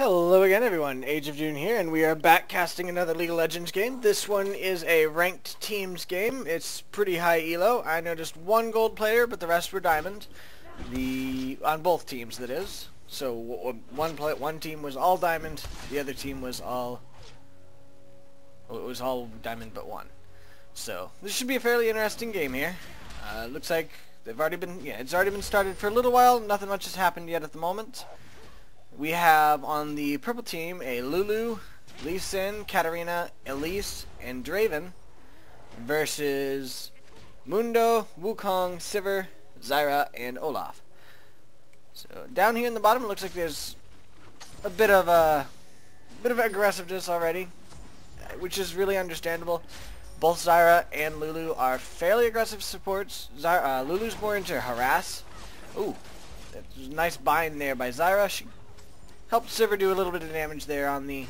Hello again everyone, Age of June here, and we are back casting another League of Legends game. This one is a ranked teams game. It's pretty high elo. I noticed one gold player, but the rest were diamond. On both teams, that is. So one team was all diamond, the other team was all... well, it was all diamond but one. So this should be a fairly interesting game here. Looks like they've already been... it's already been started for a little while. Nothing much has happened yet at the moment. We have on the purple team a Lulu, Elise, Katarina, Elise, and Draven versus Mundo, Wukong, Sivir, Zyra, and Olaf. So down here in the bottom it looks like there's a bit of aggressiveness already, which is really understandable. Both Zyra and Lulu are fairly aggressive supports. Lulu's more into harass. Ooh, that's a nice bind there by Zyra. She helped Sivir do a little bit of damage there on the...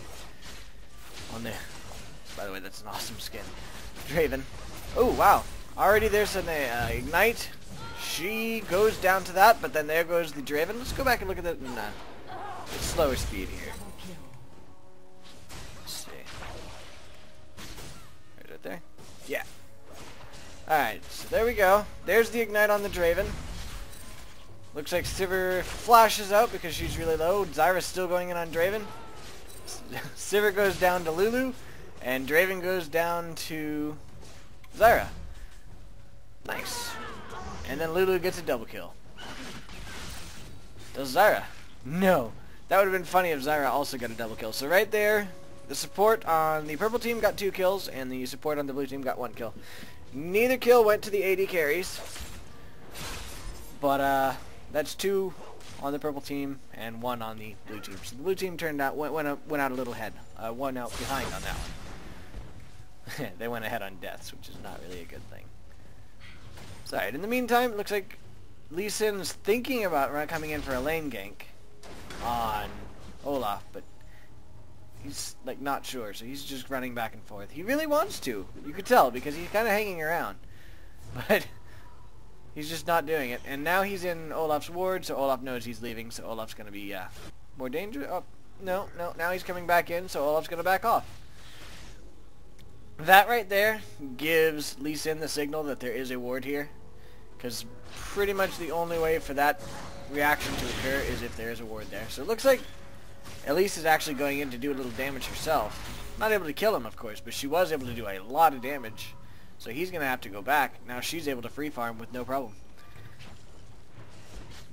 by the way, that's an awesome skin. Draven. Oh, wow. Already there's an ignite. She goes down to that, but then there goes the Draven. Let's go back and look at that in slower speed here. Let's see. Right there? Yeah. Alright, so there we go. There's the ignite on the Draven. Looks like Sivir flashes out because she's really low. Zyra's still going in on Draven. Sivir goes down to Lulu, and Draven goes down to Zyra. Nice. And then Lulu gets a double kill. Does Zyra? No. That would have been funny if Zyra also got a double kill. So right there, the support on the purple team got 2 kills, and the support on the blue team got 1 kill. Neither kill went to the AD carries. But, that's 2 on the purple team and 1 on the blue team. So the blue team went out a little ahead. 1 out behind on that one. They went ahead on deaths, which is not really a good thing. So, in the meantime, it looks like Lee Sin's thinking about coming in for a lane gank on Olaf, but he's like not sure, so he's just running back and forth. He really wants to. You could tell because he's kind of hanging around, but he's just not doing it. And now he's in Olaf's ward, so Olaf knows he's leaving, so Olaf's going to be more dangerous. Oh, no, now he's coming back in, so Olaf's going to back off. That right there gives Lee Sin the signal that there is a ward here, because pretty much the only way for that reaction to occur is if there is a ward there. So it looks like Elise is actually going in to do a little damage herself. Not able to kill him, of course, but she was able to do a lot of damage. So he's going to have to go back. Now she's able to free farm with no problem.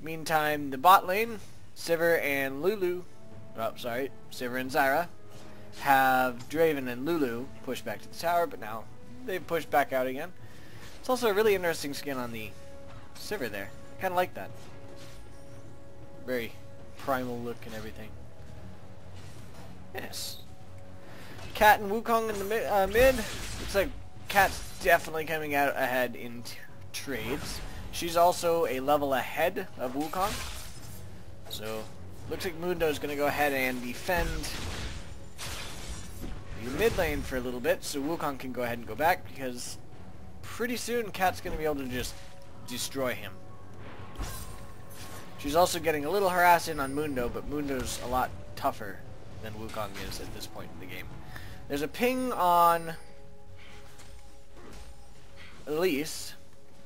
Meantime, the bot lane, Sivir and Lulu, Sivir and Zyra, have Draven and Lulu pushed back to the tower, but now they've pushed back out again. It's also a really interesting skin on the Sivir there. I kind of like that. Very primal look and everything. Yes. Cat and Wukong in the mid. Looks like Cat's definitely coming out ahead in trades. She's also a level ahead of Wukong. So, looks like Mundo's going to go ahead and defend the mid lane for a little bit, so Wukong can go ahead and go back, because pretty soon Cat's going to be able to just destroy him. She's also getting a little harassing on Mundo, but Mundo's a lot tougher than Wukong is at this point in the game. There's a ping on Elise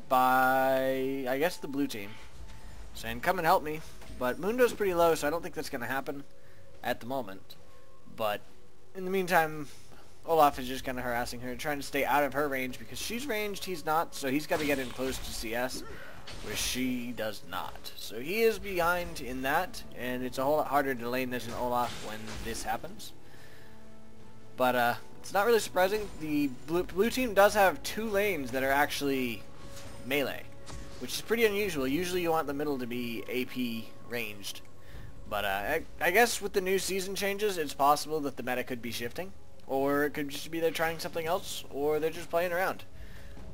by, I guess, the blue team, saying come and help me, but Mundo's pretty low, so I don't think that's going to happen at the moment. But in the meantime, Olaf is just kind of harassing her, trying to stay out of her range, because she's ranged, he's not, so he's got to get in close to CS, where she does not. So he is behind in that, and it's a whole lot harder to lane this in Olaf when this happens. But it's not really surprising. The blue team does have 2 lanes that are actually melee, which is pretty unusual. Usually you want the middle to be AP ranged. But I guess with the new season changes, it's possible that the meta could be shifting. Or it could just be they're trying something else, or they're just playing around.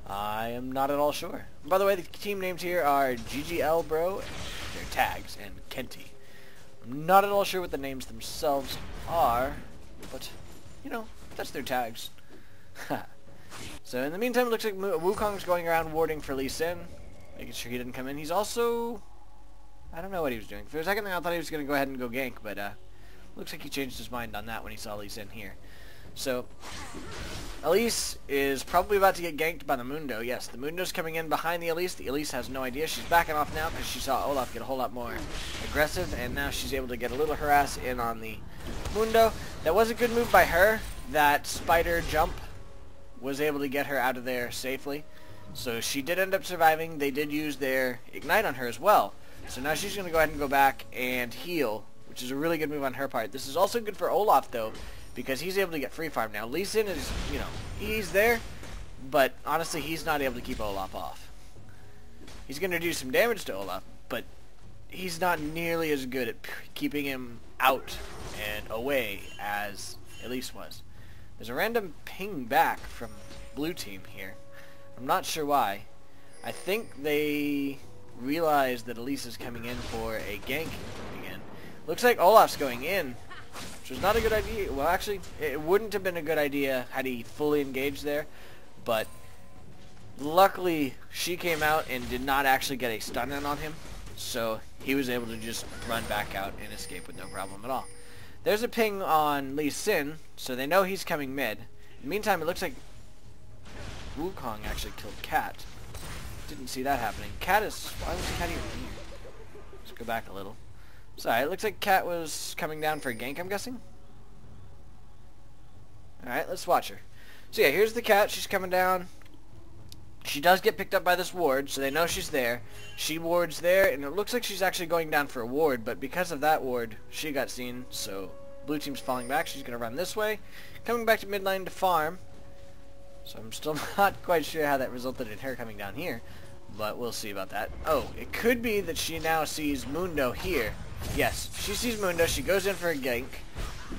I am not at all sure. By the way, the team names here are GGL Bro, their tags, and Kenty. I'm not at all sure what the names themselves are, but, you know, that's their tags. So in the meantime, it looks like Wukong's going around warding for Lee Sin, making sure he didn't come in. He's also... I don't know what he was doing. For a second there, I thought he was going to go ahead and go gank, but Looks like he changed his mind on that when he saw Elise in here. So, Elise is probably about to get ganked by the Mundo. Yes, the Mundo's coming in behind the Elise. The Elise has no idea. She's backing off now because she saw Olaf get a whole lot more aggressive, and now she's able to get a little harass in on the Mundo. That was a good move by her. That spider jump was able to get her out of there safely. So she did end up surviving. They did use their Ignite on her as well. So now she's going to go ahead and go back and heal, which is a really good move on her part. This is also good for Olaf, though, because he's able to get free farm now. Lee Sin is, you know, he's there, but honestly, he's not able to keep Olaf off. He's going to do some damage to Olaf, but he's not nearly as good at keeping him out and away as Elise was. There's a random ping back from blue team here. I'm not sure why. I think they realized that Elise is coming in for a gank again. Looks like Olaf's going in, which was not a good idea. Well, actually, it wouldn't have been a good idea had he fully engaged there, but luckily she came out and did not actually get a stun in on him, so he was able to just run back out and escape with no problem at all. There's a ping on Lee Sin, so they know he's coming mid. In the meantime, it looks like Wukong actually killed Cat. Didn't see that happening. Cat is... Why was Cat even here? Let's go back a little. Sorry, it looks like Cat was coming down for a gank, I'm guessing. Alright, let's watch her. So yeah, here's the Cat. She's coming down. She does get picked up by this ward, so they know she's there. She wards there, and it looks like she's actually going down for a ward, but because of that ward, she got seen, so blue team's falling back. She's going to run this way. Coming back to mid lane to farm. So I'm still not quite sure how that resulted in her coming down here, but we'll see about that. Oh, it could be that she now sees Mundo here. Yes, she sees Mundo. She goes in for a gank.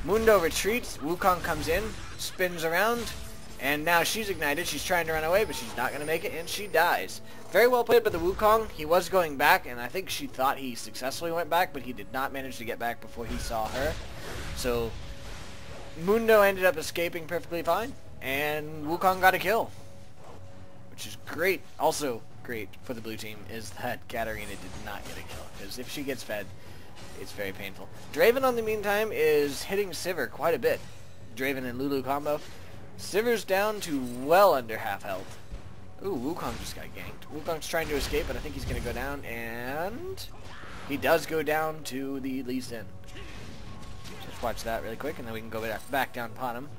Mundo retreats. Wukong comes in, spins around, and now she's ignited. She's trying to run away, but she's not going to make it, and she dies. Very well played by the Wukong. He was going back, and I think she thought he successfully went back, but he did not manage to get back before he saw her. So Mundo ended up escaping perfectly fine, and Wukong got a kill, which is great. Also great for the blue team is that Katarina did not get a kill, because if she gets fed, it's very painful. Draven, on the meantime, is hitting Sivir quite a bit. Draven and Lulu combo. Sivir's down to well under half health. Ooh, Wukong just got ganked. Wukong's trying to escape, but I think he's going to go down, and he does go down to the Lee Sin. Just watch that really quick, and then we can go back down upon him.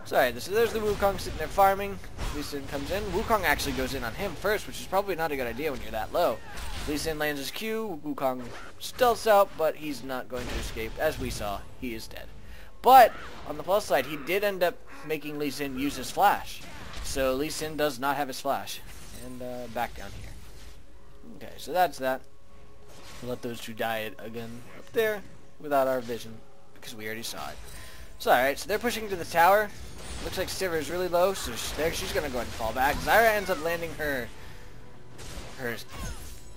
So there's the Wukong sitting there farming. Lee Sin comes in. Wukong actually goes in on him first, which is probably not a good idea when you're that low. Lee Sin lands his Q. Wukong stealths out, but he's not going to escape. As we saw, he is dead. But on the plus side, he did end up making Lee Sin use his flash. So Lee Sin does not have his flash. And back down here. Okay, so that's that. We'll let those two die again up there without our vision, because we already saw it. So alright, so they're pushing to the tower. Looks like Sivir is really low, so she's going to go ahead and fall back. Zyra ends up landing her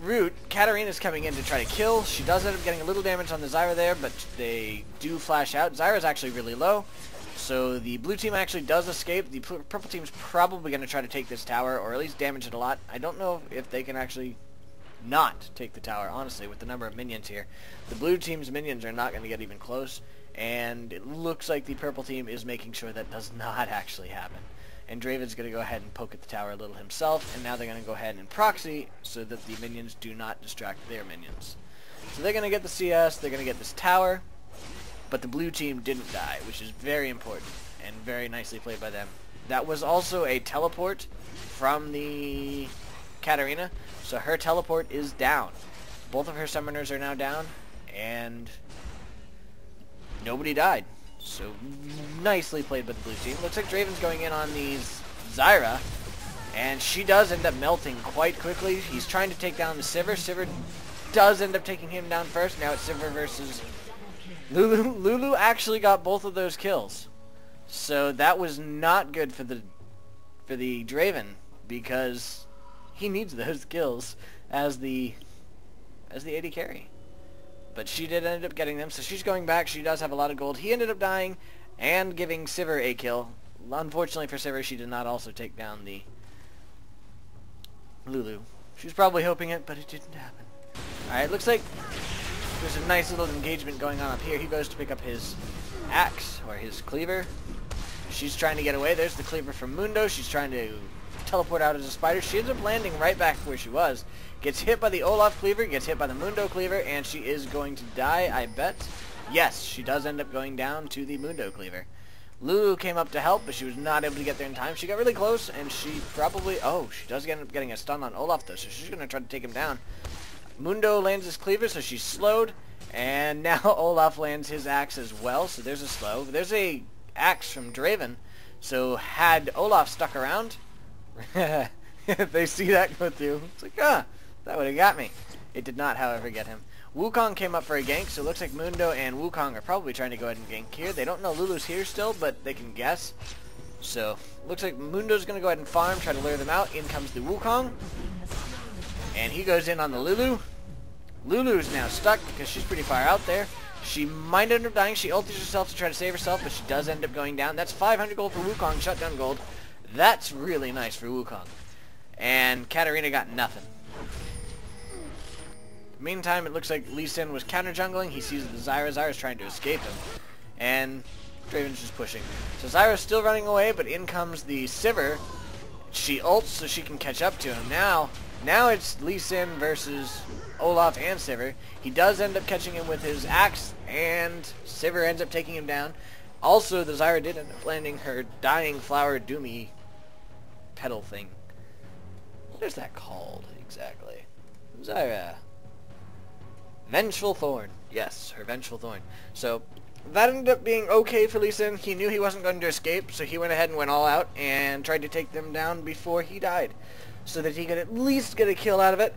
root. Katarina's coming in to try to kill. She does end up getting a little damage on the Zyra there, but they do flash out. Zyra's actually really low, so the blue team actually does escape. The purple team's probably going to try to take this tower, or at least damage it a lot. I don't know if they can actually not take the tower, honestly, with the number of minions here. The blue team's minions are not going to get even close, and it looks like the purple team is making sure that does not actually happen. And Draven's going to go ahead and poke at the tower a little himself, and now they're going to go ahead and proxy so that the minions do not distract their minions. So they're going to get the CS, they're going to get this tower, but the blue team didn't die, which is very important and very nicely played by them. That was also a teleport from the Katarina, so her teleport is down. Both of her summoners are now down, and nobody died. So nicely played by the blue team. Looks like Draven's going in on these Zyra, and she does end up melting quite quickly. He's trying to take down the Sivir. Sivir does end up taking him down first. Now it's Sivir versus Lulu. Lulu actually got both of those kills, so that was not good for the Draven, because he needs those kills as the AD carry. But she did end up getting them, so she's going back. She does have a lot of gold. He ended up dying and giving Sivir a kill. Unfortunately for Sivir, she did not also take down the Lulu. She was probably hoping it, but it didn't happen. Alright, looks like There's a nice little engagement going on up here. He goes to pick up his axe, or his cleaver. She's trying to get away. There's the cleaver from Mundo. She's trying to teleport out as a spider. She ends up landing right back where she was. Gets hit by the Olaf cleaver, gets hit by the Mundo cleaver, and she is going to die, I bet. Yes, she does end up going down to the Mundo cleaver. Lulu came up to help, but she was not able to get there in time. She got really close, and she probably... Oh, she does end up getting a stun on Olaf, though, so she's going to try to take him down. Mundo lands his cleaver, so she's slowed, and now Olaf lands his axe as well, so there's a slow. There's a axe from Draven, so had Olaf stuck around, if they see that go through, it's like, that would have got me. It did not, however, get him. Wukong came up for a gank, so it looks like Mundo and Wukong are probably trying to go ahead and gank here. They don't know Lulu's here still, but they can guess. So, looks like Mundo's going to go ahead and farm, try to lure them out. In comes the Wukong. And he goes in on the Lulu. Lulu's now stuck because she's pretty far out there. She might end up dying. She ultis herself to try to save herself, but she does end up going down. That's 500 gold for Wukong, shutdown gold. That's really nice for Wukong. And Katarina got nothing. Meantime, it looks like Lee Sin was counter-jungling. He sees the Zyra. Zyra's trying to escape him. And Draven's just pushing. So Zyra's still running away, but in comes the Sivir. She ults so she can catch up to him. Now it's Lee Sin versus Olaf and Sivir. He does end up catching him with his axe, and Sivir ends up taking him down. Also, the Zyra did end up landing her dying flower doomy petal thing. What is that called exactly? Zyra. Vengeful Thorn. Yes, her Vengeful Thorn. So, that ended up being okay for Lee Sin. He knew he wasn't going to escape, so he went ahead and went all out and tried to take them down before he died, so that he could at least get a kill out of it.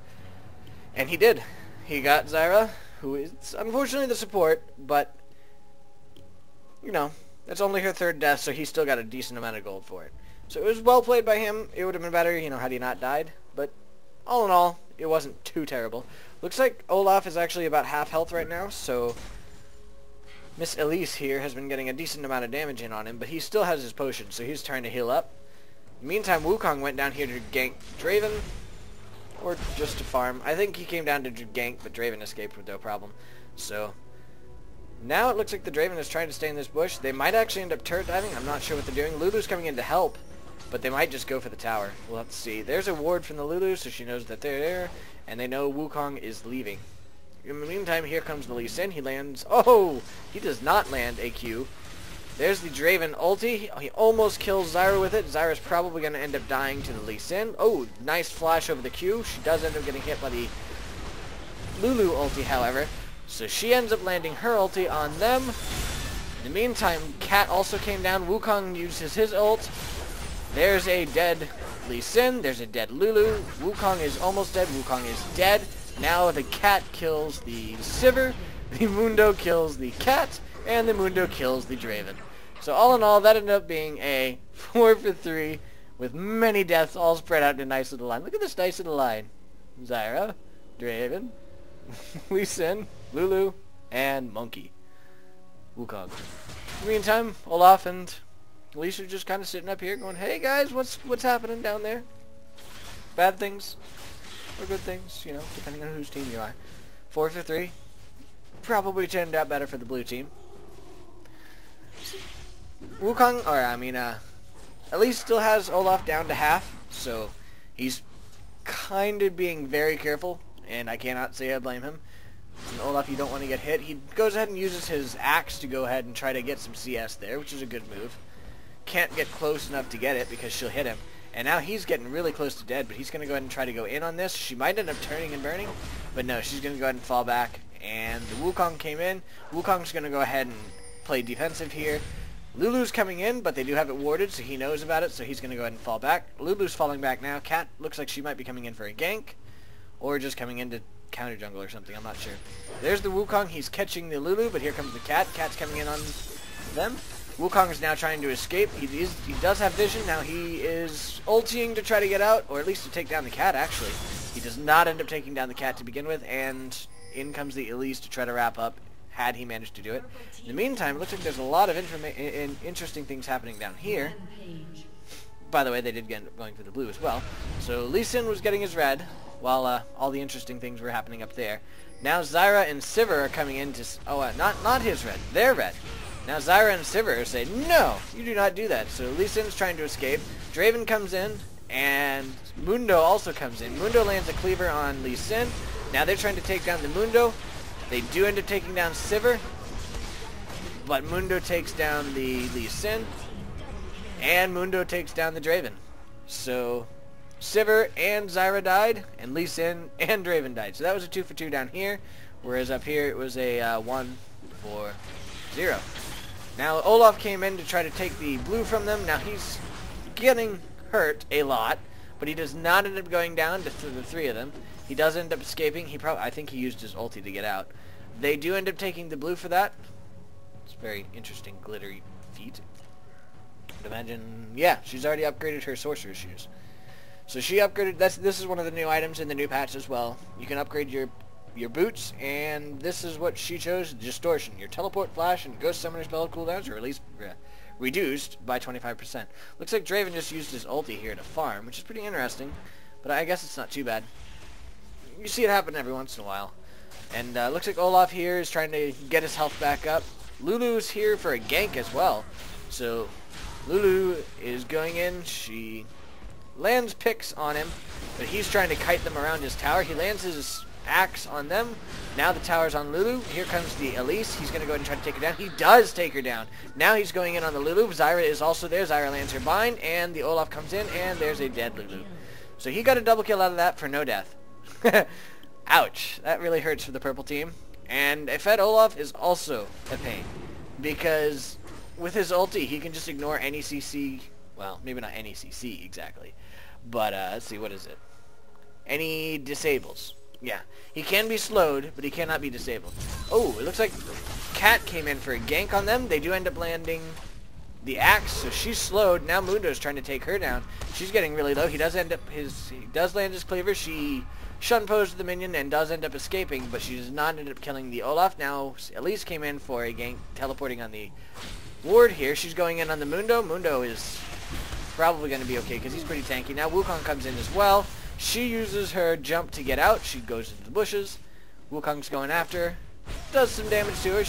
And he did. He got Zyra, who is unfortunately the support, but, you know, that's only her third death, so he still got a decent amount of gold for it. So it was well played by him. It would have been better, you know, had he not died, but all in all, it wasn't too terrible. Looks like Olaf is actually about half health right now, so Miss Elise here has been getting a decent amount of damage in on him, but he still has his potion, so he's trying to heal up. Meantime, Wukong went down here to gank Draven, or just to farm. I think he came down to gank, but Draven escaped with no problem. So now it looks like the Draven is trying to stay in this bush. They might actually end up turret diving. I'm not sure what they're doing. Lulu's coming in to help, but they might just go for the tower. We'll have to see. There's a ward from the Lulu, so she knows that they're there, and they know Wukong is leaving. In the meantime, here comes the Lee Sin. He lands... Oh! He does not land a Q. There's the Draven ulti. He almost kills Zyra with it. Zyra's probably going to end up dying to the Lee Sin. Oh, nice flash over the Q. She does end up getting hit by the Lulu ulti, however. So she ends up landing her ulti on them. In the meantime, Cat also came down. Wukong uses his ult. There's a dead Lee Sin. There's a dead Lulu. Wukong is almost dead. Wukong is dead. Now the Cat kills the Sivir. The Mundo kills the Cat. And the Mundo kills the Draven. So all in all, that ended up being a 4 for 3 with many deaths all spread out in a nice little line. Look at this nice little line. Zyra, Draven, Lee Sin, Lulu, and Monkey. Wukong. In the meantime, Olaf and Elise are just kind of sitting up here going, hey guys, what's happening down there? Bad things or good things, you know, depending on whose team you are. 4 for 3. Probably turned out better for the blue team. Wukong, or I mean, Elise still has Olaf down to half, so he's kind of being very careful, and I cannot say I blame him. And Olaf, you don't want to get hit. He goes ahead and uses his axe to go ahead and try to get some CS there, which is a good move. Can't get close enough to get it because she'll hit him. And now he's getting really close to dead, but he's going to go ahead and try to go in on this. She might end up turning and burning, but no, she's going to go ahead and fall back. And the Wukong came in. Wukong's going to go ahead and play defensive here. Lulu's coming in, but they do have it warded, so he knows about it, so he's going to go ahead and fall back. Lulu's falling back now. Cat looks like she might be coming in for a gank, or just coming in to counter jungle or something. I'm not sure. There's the Wukong. He's catching the Lulu, but here comes the Cat. Cat's coming in on them. Wukong is now trying to escape. He does have vision. Now he is ulting to try to get out, or at least to take down the Cat, actually. He does not end up taking down the Cat to begin with, and in comes the Elise to try to wrap up, had he managed to do it. In the meantime, it looks like there's a lot of interesting things happening down here. By the way, they did end up going for the blue as well. So Lee Sin was getting his red, while all the interesting things were happening up there. Now Zyra and Sivir are coming in to... Oh, not his red. Their red. Now Zyra and Sivir are saying, no, you do not do that. So Elise is trying to escape. Draven comes in, and Mundo also comes in. Mundo lands a cleaver on Lee Sin. Now they're trying to take down the Mundo. They do end up taking down Sivir, but Mundo takes down the Lee Sin, and Mundo takes down the Draven. So Sivir and Zyra died, and Lee Sin and Draven died. So that was a 2 for 2 down here, whereas up here it was a 1 for 0. Now Olaf came in to try to take the blue from them. Now he's getting hurt a lot, but he does not end up going down to the 3 of them. He does end up escaping. I think he used his ulti to get out. They do end up taking the blue for that. It's a very interesting glittery feat. Imagine, yeah, she's already upgraded her sorcerer's shoes. So she upgraded. This is one of the new items in the new patch as well. You can upgrade your boots, and this is what she chose: distortion. Your teleport, flash, and ghost summoner spell cooldowns are at least reduced by 25%. Looks like Draven just used his ulti here to farm, which is pretty interesting, but I guess it's not too bad. You see it happen every once in a while. And looks like Olaf here is trying to get his health back up. Lulu's here for a gank as well. So Lulu is going in. She lands picks on him, but he's trying to kite them around his tower. He lands his axe on them. Now the tower's on Lulu. Here comes the Elise. He's going to go ahead and try to take her down. He does take her down. Now he's going in on the Lulu. Zyra is also there. Zyra lands her bind, and the Olaf comes in, and there's a dead Lulu. So he got a double kill out of that for no death. Ouch. That really hurts for the purple team. And a fed Olaf is also a pain, because with his ulti he can just ignore any CC. Well, maybe not any CC exactly, but let's see, what is it? Any disables. Yeah, he can be slowed, but he cannot be disabled. Oh, it looks like Cat came in for a gank on them. They do end up landing the axe, so she's slowed. Now Mundo's trying to take her down. She's getting really low. He does land his cleaver. She shun posed the minion and does end up escaping, but she does not end up killing the Olaf. Now Elise came in for a gank, teleporting on the ward here. She's going in on the Mundo. Mundo is probably going to be okay because he's pretty tanky. Now Wukong comes in as well. She uses her jump to get out. She goes into the bushes. Wukong's going after her. Does some damage to her.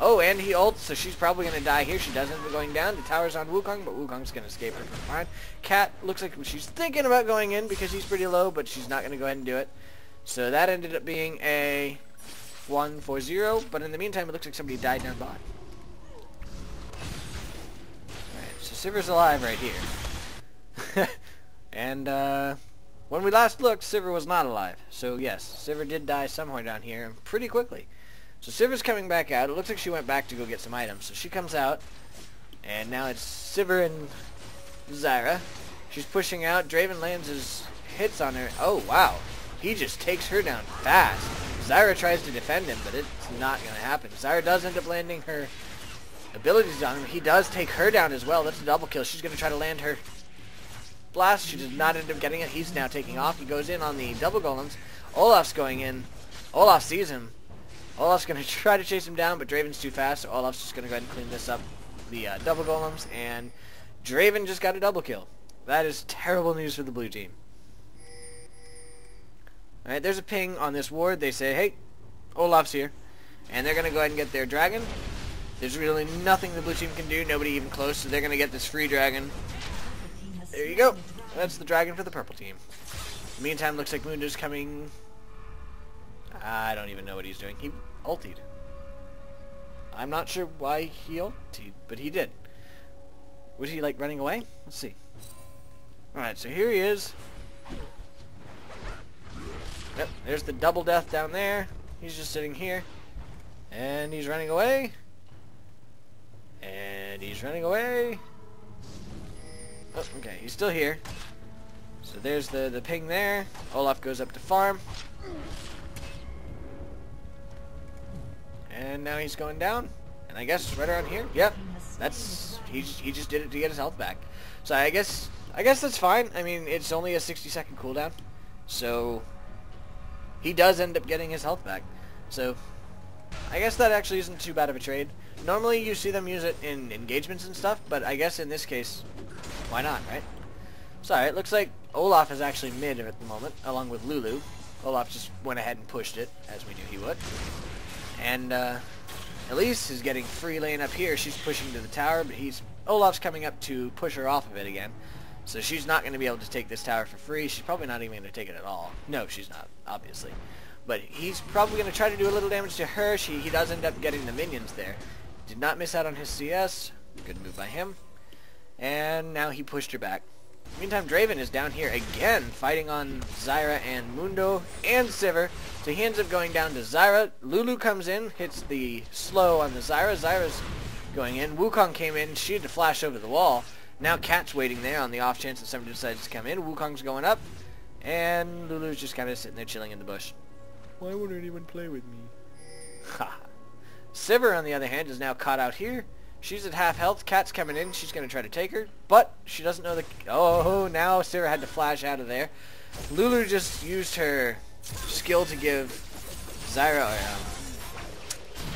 Oh, and he ults, so she's probably going to die here. She does end up going down. The tower's on Wukong, but Wukong's going to escape her from behind. Cat looks like she's thinking about going in because he's pretty low, but she's not going to go ahead and do it. So that ended up being a 1 for 0, but in the meantime, it looks like somebody died down bot. Alright, so Sivir's alive right here. And, when we last looked, Sivir was not alive. So yes, Sivir did die somewhere down here pretty quickly. So Sivir's coming back out. It looks like she went back to go get some items. So she comes out, and now it's Sivir and Zyra. She's pushing out. Draven lands his hits on her. Oh, wow. He just takes her down fast. Zyra tries to defend him, but it's not going to happen. Zyra does end up landing her abilities on him. He does take her down as well. That's a double kill. She's going to try to land her blast. She does not end up getting it. He's now taking off. He goes in on the double golems. Olaf's going in. Olaf sees him. Olaf's going to try to chase him down, but Draven's too fast, so Olaf's just going to go ahead and clean this up. The double golems, and Draven just got a double kill. That is terrible news for the blue team. Alright, there's a ping on this ward. They say, hey, Olaf's here. And they're going to go ahead and get their dragon. There's really nothing the blue team can do, nobody even close, so they're going to get this free dragon. There you go. That's the dragon for the purple team. In the meantime, looks like Mundo's coming. I don't even know what he's doing. He ultied. I'm not sure why he ultied, but he did. Was he like running away? Let's see. Alright, so here he is. Yep, there's the double death down there. He's just sitting here. And he's running away. And he's running away. Oh, okay, he's still here. So there's the ping there. Olaf goes up to farm. And now he's going down. And I guess right around here. Yep. He just did it to get his health back. So I guess that's fine. I mean, it's only a 60-second cooldown. So he does end up getting his health back. So I guess that actually isn't too bad of a trade. Normally you see them use it in engagements and stuff, but I guess in this case, why not, right? So it looks like Olaf is actually mid at the moment, along with Lulu. Olaf just went ahead and pushed it, as we knew he would. And Elise is getting free lane up here. She's pushing to the tower, but Olaf's coming up to push her off of it again. So she's not going to be able to take this tower for free. She's probably not even going to take it at all. No, she's not, obviously. But he's probably going to try to do a little damage to her. He does end up getting the minions there. Did not miss out on his CS. Good move by him. And now he pushed her back. Meantime, Draven is down here again, fighting on Zyra and Mundo and Sivir. So he ends up going down to Zyra. Lulu comes in, hits the slow on the Zyra. Zyra's going in. Wukong came in. She had to flash over the wall. Now Cat's waiting there on the off chance that somebody decides to come in. Wukong's going up. And Lulu's just kind of sitting there chilling in the bush. Why won't anyone play with me? Ha. Sivir, on the other hand, is now caught out here. She's at half health. Cat's coming in. She's going to try to take her. But she doesn't know the... Oh, now Sivir had to flash out of there. Lulu just used her skill to give Zyra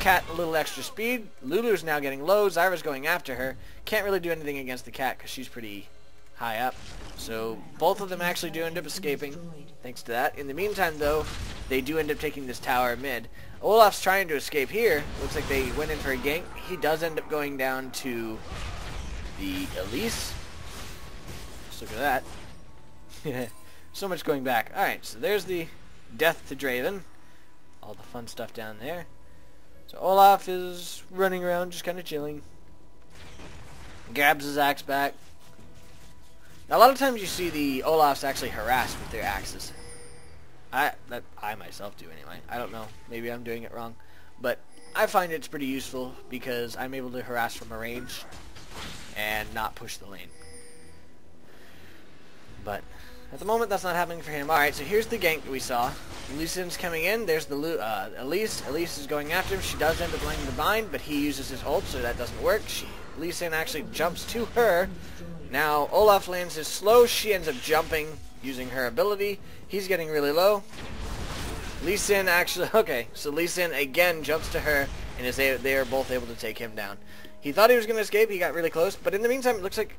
Cat a little extra speed. Lulu's now getting low. Zyra's going after her. Can't really do anything against the Cat because she's pretty high up. So both of them actually do end up escaping thanks to that. In the meantime, though, they do end up taking this tower mid. Olaf's trying to escape here. Looks like they went in for a gank. He does end up going down to the Elise. Just look at that. So much going back. Alright, so there's the death to Draven. All the fun stuff down there. So Olaf is running around just kind of chilling. Grabs his axe back. Now, a lot of times you see the Olafs actually harassed with their axes. I myself do anyway. I don't know. Maybe I'm doing it wrong. But I find it's pretty useful because I'm able to harass from a range and not push the lane. But at the moment, that's not happening for him. Alright, so here's the gank that we saw. Lucian's coming in. There's the Elise. Elise is going after him. She does end up landing the bind, but he uses his ult, so that doesn't work. Lucian actually jumps to her. Now, Olaf lands his slow. She ends up jumping using her ability. He's getting really low. Lee Sin actually... Okay, so Lee Sin again jumps to her, and they are both able to take him down. He thought he was going to escape. He got really close. But in the meantime, it looks like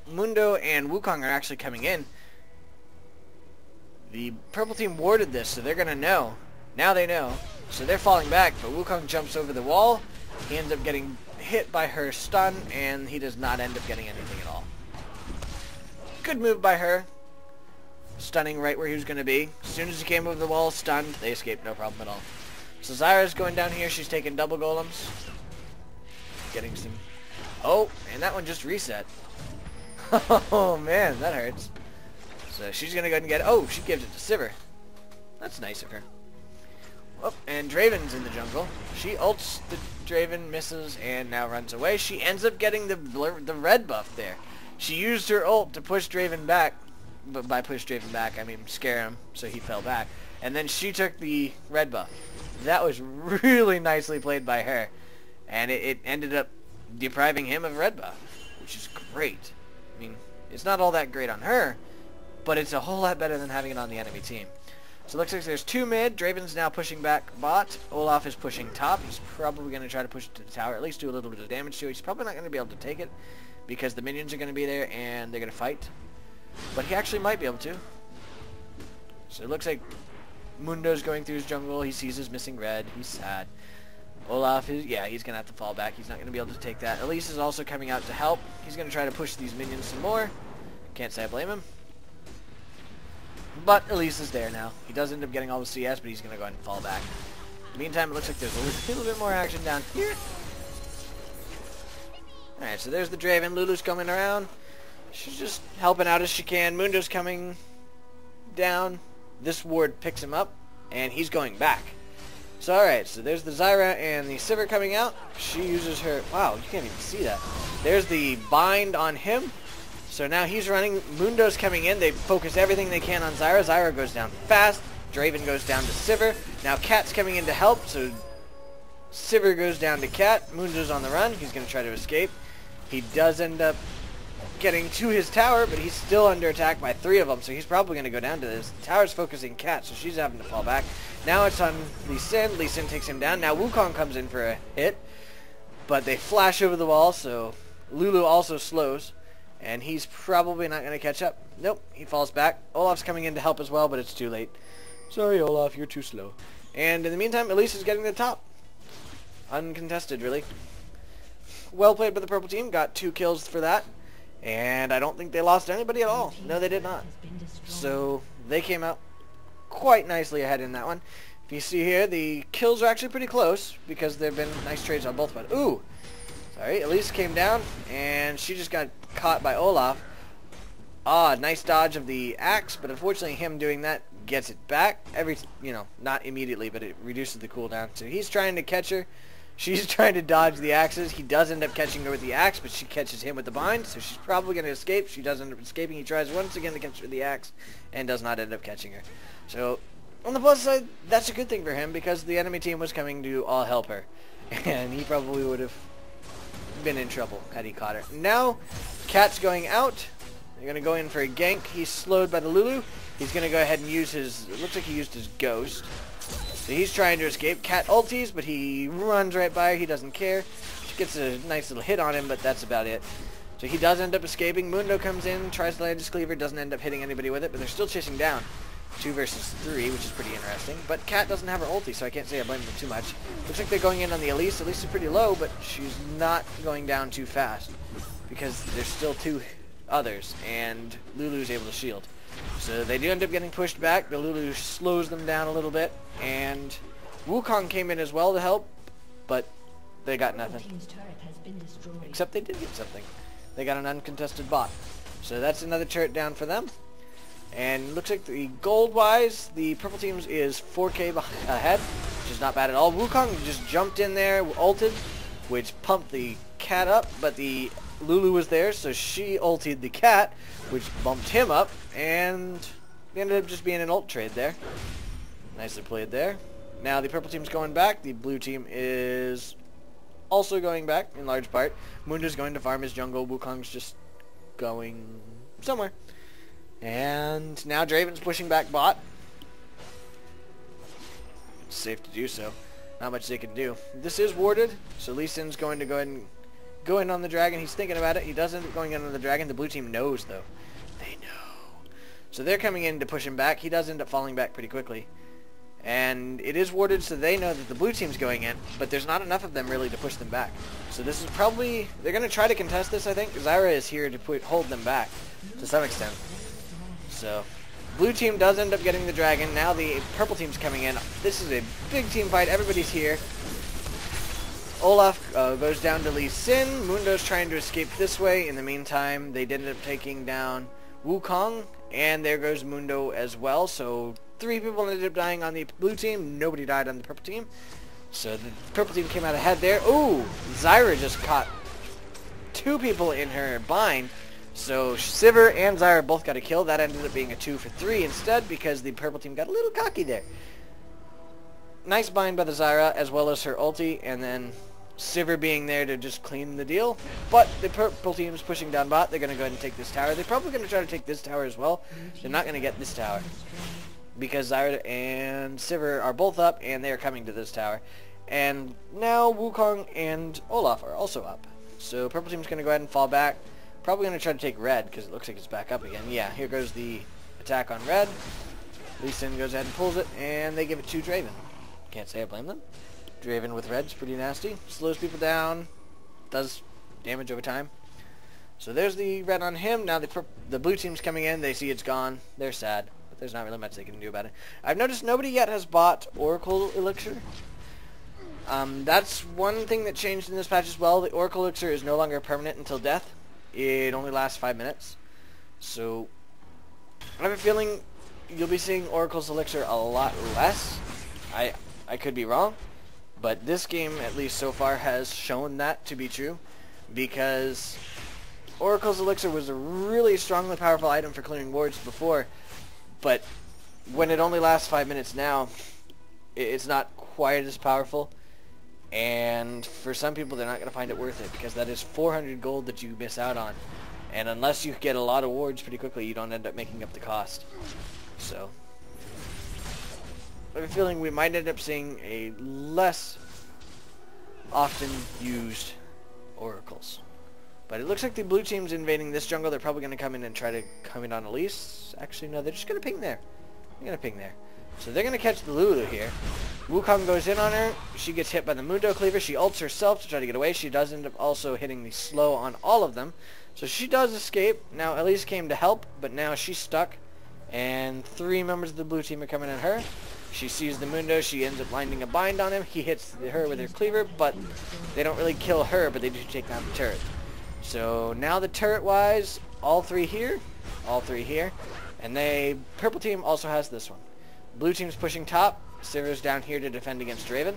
Mundo and Wukong are actually coming in. The purple team warded this, so they're going to know. Now they know. So they're falling back, but Wukong jumps over the wall. He ends up getting hit by her stun, and he does not end up getting anything at all. Good move by her. Stunning right where he was going to be. As soon as he came over the wall, stunned, they escaped, no problem at all. So Zyra's going down here. She's taking double golems. Getting some... Oh, and that one just reset. Oh, man, that hurts. So she's going to go ahead and get... Oh, she gives it to Sivir. That's nice of her. Oh, and Draven's in the jungle. She ults the Draven, misses, and now runs away. She ends up getting the red buff there. She used her ult to push Draven back. But by push Draven back, I mean scare him, so he fell back. And then she took the red buff. That was really nicely played by her. And it ended up depriving him of red buff, which is great. I mean, it's not all that great on her, but it's a whole lot better than having it on the enemy team. So it looks like there's two mid. Draven's now pushing back bot. Olaf is pushing top. He's probably going to try to push it to the tower, at least do a little bit of damage to it. He's probably not going to be able to take it because the minions are going to be there and they're going to fight. But he actually might be able to. So it looks like Mundo's going through his jungle. He sees his missing red. He's sad. Olaf is, yeah, he's going to have to fall back. He's not going to be able to take that. Elise is also coming out to help. He's going to try to push these minions some more. Can't say I blame him. But Elise is there now. He does end up getting all the CS, but he's going to go ahead and fall back. In the meantime, it looks like there's a little bit more action down here. Alright, so there's the Draven. Lulu's coming around. She's just helping out as she can. Mundo's coming down. This ward picks him up, and he's going back. So, alright, so there's the Zyra and the Sivir coming out. She uses her... Wow, you can't even see that. There's the bind on him. So now he's running. Mundo's coming in. They focus everything they can on Zyra. Zyra goes down fast. Draven goes down to Sivir. Now Cat's coming in to help, so Sivir goes down to Cat. Mundo's on the run. He's going to try to escape. He does end up getting to his tower, but he's still under attack by 3 of them, so he's probably going to go down to this. The tower's focusing Cat, so she's having to fall back. Now it's on Lee Sin. Lee Sin takes him down. Now Wukong comes in for a hit, but they flash over the wall, so Lulu also slows, and he's probably not going to catch up. Nope, he falls back. Olaf's coming in to help as well, but it's too late. Sorry, Olaf, you're too slow. And in the meantime, Elise is getting the top. Uncontested, really. Well played by the purple team. Got 2 kills for that. And I don't think they lost anybody at all. No, they did not. So they came out quite nicely ahead in that one. If you see here, the kills are actually pretty close because there have been nice trades on both sides. Ooh! Sorry, Elise came down and she just got caught by Olaf. Ah, nice dodge of the axe, but unfortunately him doing that gets it back. Not immediately, but it reduces the cooldown. So he's trying to catch her. She's trying to dodge the axes. He does end up catching her with the axe, but she catches him with the bind, so she's probably going to escape. She does end up escaping. He tries once again to catch her with the axe and does not end up catching her. So on the plus side, that's a good thing for him because the enemy team was coming to all help her. And he probably would have been in trouble had he caught her. Now, Cat's going out. They're going to go in for a gank. He's slowed by the Lulu. He's going to go ahead and use his... It looks like he used his ghost. So he's trying to escape. Cat ulties, but he runs right by her. He doesn't care. She gets a nice little hit on him, but that's about it. So he does end up escaping. Mundo comes in, tries to land his cleaver, doesn't end up hitting anybody with it, but they're still chasing down. 2 versus 3, which is pretty interesting. But Cat doesn't have her ulti, so I can't say I blame them too much. Looks like they're going in on the Elise. Elise is pretty low, but she's not going down too fast because there's still 2 others, and Lulu's able to shield. So they do end up getting pushed back. The Lulu slows them down a little bit, and Wukong came in as well to help, but they got nothing. Except they did get something. They got an uncontested bot. So that's another turret down for them. And looks like the gold-wise, the purple team's is 4k ahead, which is not bad at all. Wukong just jumped in there, ulted, which pumped the Cat up, but the Lulu was there, so she ultied the Cat, which bumped him up, and it ended up just being an ult trade there. Nicely played there. Now the purple team's going back. The blue team is also going back in large part. Mundo's going to farm his jungle. Wukong's just going somewhere. And now Draven's pushing back bot. It's safe to do so. Not much they can do. This is warded, so Lee Sin's going to go ahead and go in on the dragon. He's thinking about it. He does end up going in on the dragon. The blue team knows, though. They know. So they're coming in to push him back. He does end up falling back pretty quickly. And it is warded, so they know that the blue team's going in, but there's not enough of them really to push them back. So this is probably... They're going to try to contest this, I think. Zyra is here to hold them back to some extent. So blue team does end up getting the dragon. Now the purple team's coming in. This is a big team fight. Everybody's here. Olaf goes down to Lee Sin. Mundo's trying to escape this way. In the meantime, they did end up taking down Wukong, and there goes Mundo as well. So 3 people ended up dying on the blue team. Nobody died on the purple team. So the purple team came out ahead there. Ooh, Zyra just caught 2 people in her bind. So Sivir and Zyra both got a kill. That ended up being a 2 for 3 instead because the purple team got a little cocky there. Nice bind by the Zyra as well as her ulti, and then Sivir being there to just clean the deal. But the purple team's pushing down bot. They're going to go ahead and take this tower. They're probably going to try to take this tower as well. They're not going to get this tower because Zyra and Sivir are both up, and they are coming to this tower. And now Wukong and Olaf are also up. So purple team's going to go ahead and fall back. Probably going to try to take red because it looks like it's back up again. Yeah, here goes the attack on red. Lee Sin goes ahead and pulls it, and they give it to Draven. Can't say I blame them. Draven with red's pretty nasty. Slows people down. Does damage over time. So there's the red on him. Now the blue team's coming in. They see it's gone. They're sad, but there's not really much they can do about it. I've noticed nobody yet has bought Oracle Elixir. That's one thing that changed in this patch as well. The Oracle Elixir is no longer permanent until death. It only lasts 5 minutes. So I have a feeling you'll be seeing Oracle's Elixir a lot less. I could be wrong, but this game, at least so far, has shown that to be true, because Oracle's Elixir was a really strongly powerful item for clearing wards before, but when it only lasts 5 minutes now, it's not quite as powerful, and for some people they're not going to find it worth it, because that is 400 gold that you miss out on, and unless you get a lot of wards pretty quickly, you don't end up making up the cost. So I have a feeling we might end up seeing a less often used oracles. But it looks like the blue team's invading this jungle. They're probably going to come in and try to come in on Elise. Actually, no, they're just going to ping there. They're going to ping there. So they're going to catch the Lulu here. Wukong goes in on her. She gets hit by the Mundo cleaver. She ults herself to try to get away. She does end up also hitting the slow on all of them. So she does escape. Now Elise came to help, but now she's stuck. And 3 members of the blue team are coming at her. She sees the Mundo. She ends up landing a bind on him. He hits her with her cleaver, but they don't really kill her, but they do take down the turret. So now the turret-wise, all 3 here, all 3 here. And purple team also has this one. Blue team's pushing top. Sivir's down here to defend against Draven.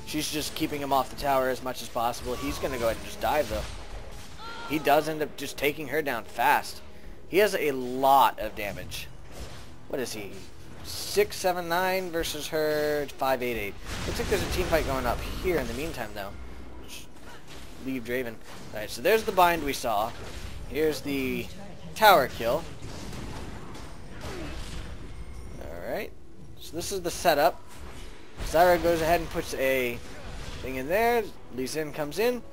She's just keeping him off the tower as much as possible. He's going to go ahead and just dive, though. He does end up just taking her down fast. He has a lot of damage. What is he? 679 versus her 588. Looks like there's a team fight going up here in the meantime, though. Just leave Draven. Alright, so there's the bind we saw. Here's the tower kill. Alright, so this is the setup. Zyra goes ahead and puts a thing in there. Elise comes in.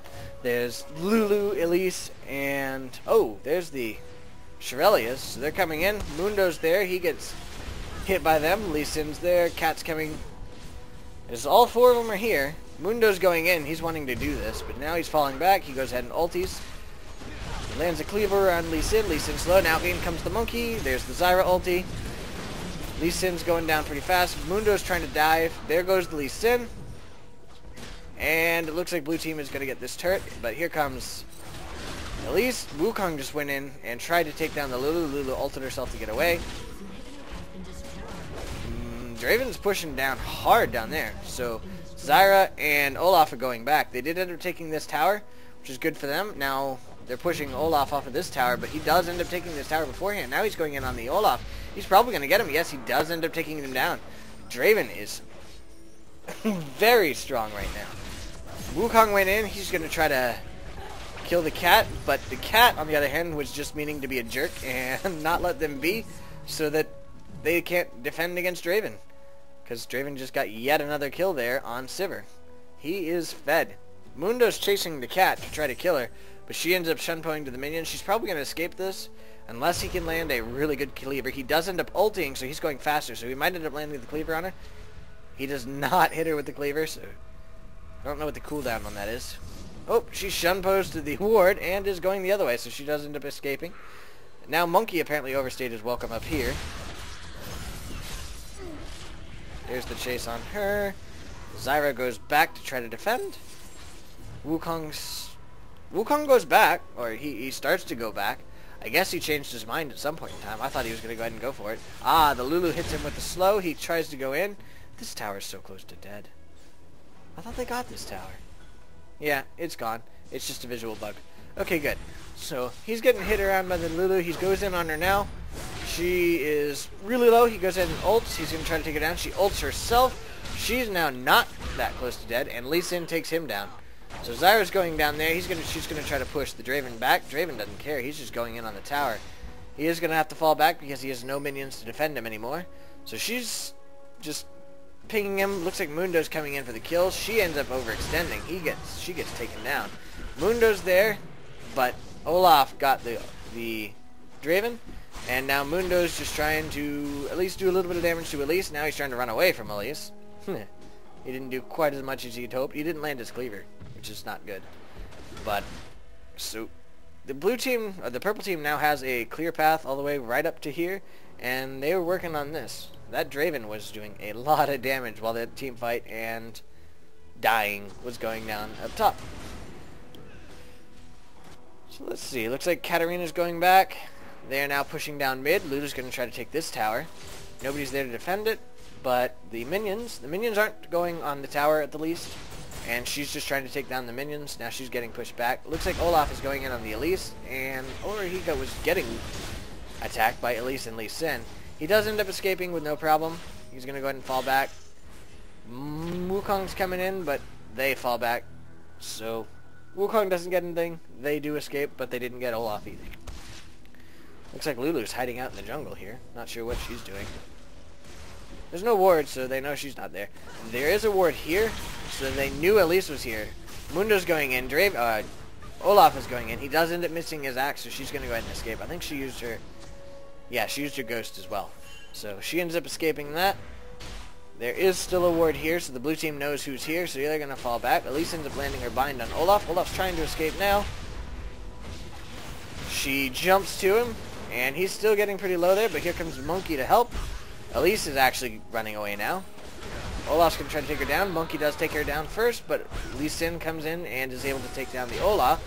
There's Lulu, Elise, and... oh, there's the Shirelius. So they're coming in. Mundo's there. He gets hit by them. Elise's there. Cat's coming. There's all 4 of them are here. Mundo's going in. He's wanting to do this, but now he's falling back. He goes ahead and ulties. Lands a cleaver on Lee Sin. Lee Sin's low. Now in comes the monkey. There's the Zyra ulti. Lee Sin's going down pretty fast. Mundo's trying to dive. There goes the Lee Sin. And it looks like blue team is going to get this turret. But here comes Elise. Wukong just went in and tried to take down the Lulu. Lulu ulted herself to get away. Draven's pushing down hard down there. So Zyra and Olaf are going back. They did end up taking this tower, which is good for them. Now they're pushing Olaf off of this tower, but he does end up taking this tower beforehand. Now he's going in on the Olaf. He's probably going to get him. Yes, he does end up taking him down. Draven is very strong right now. Wukong went in. He's going to try to kill the cat, but the cat, on the other hand, was just meaning to be a jerk and not let them be so that they can't defend against Draven. Because Draven just got yet another kill there on Sivir. He is fed. Mundo's chasing the cat to try to kill her, but she ends up shunpoing to the minions. She's probably going to escape this unless he can land a really good cleaver. He does end up ulting, so he's going faster, so he might end up landing the cleaver on her. He does not hit her with the cleaver, so I don't know what the cooldown on that is. Oh, she shunpos to the ward and is going the other way, so she does end up escaping. Now Monkey apparently overstayed his welcome up here. There's the chase on her. Zyra goes back to try to defend. Wukong goes back, or he starts to go back. I guess he changed his mind at some point in time. I thought he was going to go ahead and go for it. Ah, the Lulu hits him with the slow. He tries to go in. This tower's so close to dead. I thought they got this tower. Yeah, it's gone. It's just a visual bug. Okay, good. So he's getting hit around by the Lulu. He goes in on her now. She is really low. He goes ahead and ults. He's going to try to take her down. She ults herself. She's now not that close to dead, and Lee Sin takes him down. So Zyra's going down there. She's going to try to push the Draven back. Draven doesn't care. He's just going in on the tower. He is going to have to fall back because he has no minions to defend him anymore. So she's just pinging him. Looks like Mundo's coming in for the kill. She ends up overextending. She gets taken down. Mundo's there, but Olaf got the Draven. And now Mundo's just trying to at least do a little bit of damage to Elise. Now he's trying to run away from Elise. He didn't do quite as much as he'd hoped. He didn't land his cleaver, which is not good. But, so, the blue team, or the purple team now has a clear path all the way right up to here. And they were working on this. That Draven was doing a lot of damage while the team fight and dying was going down up top. So let's see. Looks like Katarina's going back. They are now pushing down mid. Lulu's going to try to take this tower. Nobody's there to defend it, but the minions aren't going on the tower at the least, and she's just trying to take down the minions. Now she's getting pushed back. Looks like Olaf is going in on the Elise, or he was getting attacked by Elise and Lee Sin. He does end up escaping with no problem. He's going to go ahead and fall back. Wukong's coming in, but they fall back. So Wukong doesn't get anything. They do escape, but they didn't get Olaf either. Looks like Lulu's hiding out in the jungle here. Not sure what she's doing. There's no ward, so they know she's not there. There is a ward here, so they knew Elise was here. Mundo's going in. Olaf is going in. He does end up missing his axe, so she's going to go ahead and escape. I think she used her... yeah, she used her ghost as well. So she ends up escaping that. There is still a ward here, so the blue team knows who's here, so they're going to fall back. Elise ends up landing her bind on Olaf. Olaf's trying to escape now. She jumps to him, and he's still getting pretty low there, but here comes Monkey to help. Elise is actually running away now. Olaf's going to try to take her down. Monkey does take her down first, but Elise comes in and is able to take down the Olaf.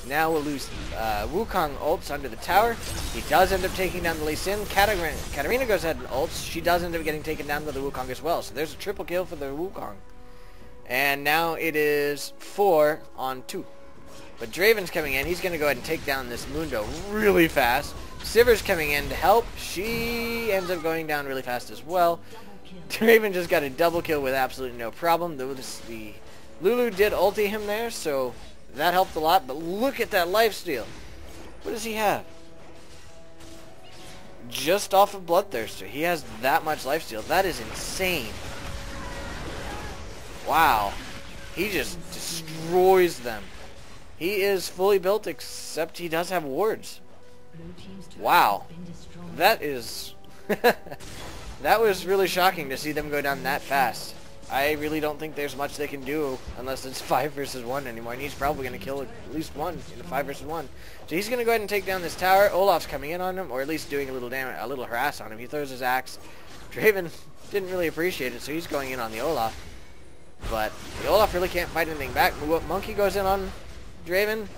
Now we'll lose Wukong ults under the tower. He does end up taking down the Lee Sin. Katarina goes ahead and ults. She does end up getting taken down by the Wukong as well. So there's a triple kill for the Wukong. And now it is 4 on 2. But Draven's coming in. He's going to go ahead and take down this Mundo really fast. Sivir's coming in to help. She ends up going down really fast as well. Draven just got a double kill with absolutely no problem. The Lulu did ulti him there, so that helped a lot. But look at that lifesteal. What does he have? Just off of Bloodthirster. He has that much lifesteal. That is insane. Wow. He just destroys them. He is fully built, except he does have wards. Wow. That is... that was really shocking to see them go down that fast. I really don't think there's much they can do unless it's 5 versus 1 anymore. And he's probably going to kill at least one in a 5 versus 1. So he's going to go ahead and take down this tower. Olaf's coming in on him, or at least doing a little damage, a little harass on him. He throws his axe. Draven didn't really appreciate it, so he's going in on the Olaf. But the Olaf really can't fight anything back. Monkey goes in on Draven,